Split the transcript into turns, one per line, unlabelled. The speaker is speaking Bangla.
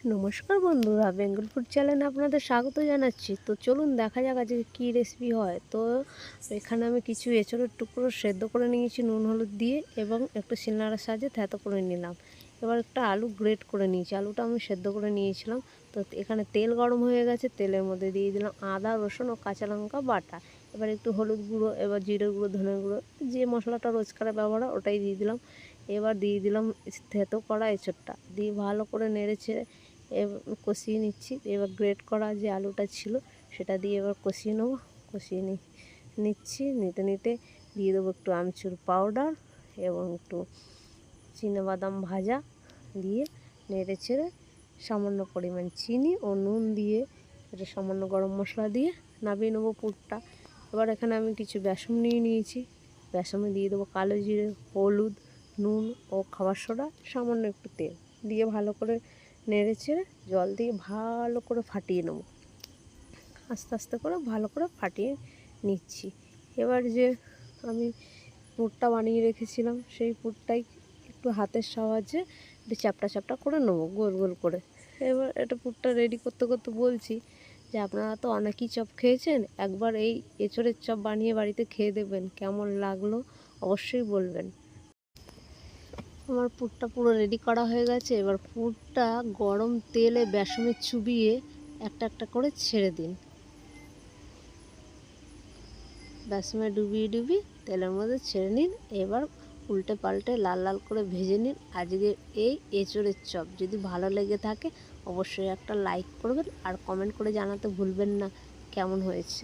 নমস্কার বন্ধুরা, বেঙ্গল ফুড চ্যানেলে আপনাদের স্বাগত জানাচ্ছি। তো চলুন দেখা যাক আজকে কী রেসিপি হয়। তো এখানে আমি কিছু এঁচোড়ের টুকরো সেদ্ধ করে নিয়েছি নুন হলুদ দিয়ে, এবং একটু শিলনোড়ার সাহায্যে থেঁতো করে নিলাম। এবার একটা আলু গ্রেট করে নিয়েছি, আলুটা আমি সেদ্ধ করে নিয়েছিলাম। তো এখানে তেল গরম হয়ে গেছে, তেলের মধ্যে দিয়ে দিলাম আদা রসুন ও কাঁচা লঙ্কা বাটা। এবার একটু হলুদ গুঁড়ো, এবার জিরে গুঁড়ো, ধনে গুঁড়ো, যে মশলাটা রোজকার ব্যবহার হয় ওটাই দিয়ে দিলাম। এবার দিয়ে দিলাম থেঁতো করা এঁচোড়টা, দিয়ে ভালো করে নেড়ে ছেড়ে কষিয়ে নিচ্ছি। এবার গ্রেট করা যে আলুটা ছিল সেটা দিয়ে এবার কষিয়ে নেবো। কষিয়ে নিচ্ছি, নিতে নিতে দিয়ে দেবো একটু আমচুর পাউডার এবং একটু চিনাবাদাম ভাজা, দিয়ে নেড়ে ছেড়ে সামান্য পরিমাণ চিনি ও নুন দিয়ে, এটা সামান্য গরম মশলা দিয়ে নামিয়ে নেবো পুরটা। এবার এখানে আমি কিছু বেসন নিয়ে নিয়েছি, বেসনে দিয়ে দেবো কালো জিরে, হলুদ, নুন ও খাবার সোডা, সামান্য একটু তেল দিয়ে ভালো করে নেড়ে ছেড়ে জল দিয়ে ভালো করে ফাটিয়ে নেব। আস্তে আস্তে করে ভালো করে ফাটিয়ে নিচ্ছি। এবার যে আমি পুরটা বানিয়ে রেখেছিলাম সেই পুরটাই একটু হাতের সাহায্যে একটু চ্যাপটা চ্যাপটা করে নেবো, গোল গোল করে। এবার এটা পুরটা রেডি করতে করতে বলছি যে আপনারা তো অনেকেই চপ খেয়েছেন, একবার এই এঁচোড়ের চপ বানিয়ে বাড়িতে খেয়ে দেখবেন, কেমন লাগলো অবশ্যই বলবেন। আমার পুরটা পুরো রেডি করা হয়ে গেছে। এবার পুরটা গরম তেলে বেসনে চুবিয়ে একটা একটা করে ছেড়ে দিন। বেসনে ডুবিয়ে ডুবিয়ে তেলের মধ্যে ছেড়ে নিন। এবার উল্টে পাল্টে লাল লাল করে ভেজে নিন আজকে এই এঁচোড়ের চপ। যদি ভালো লেগে থাকে অবশ্যই একটা লাইক করবেন, আর কমেন্ট করে জানাতে ভুলবেন না কেমন হয়েছে।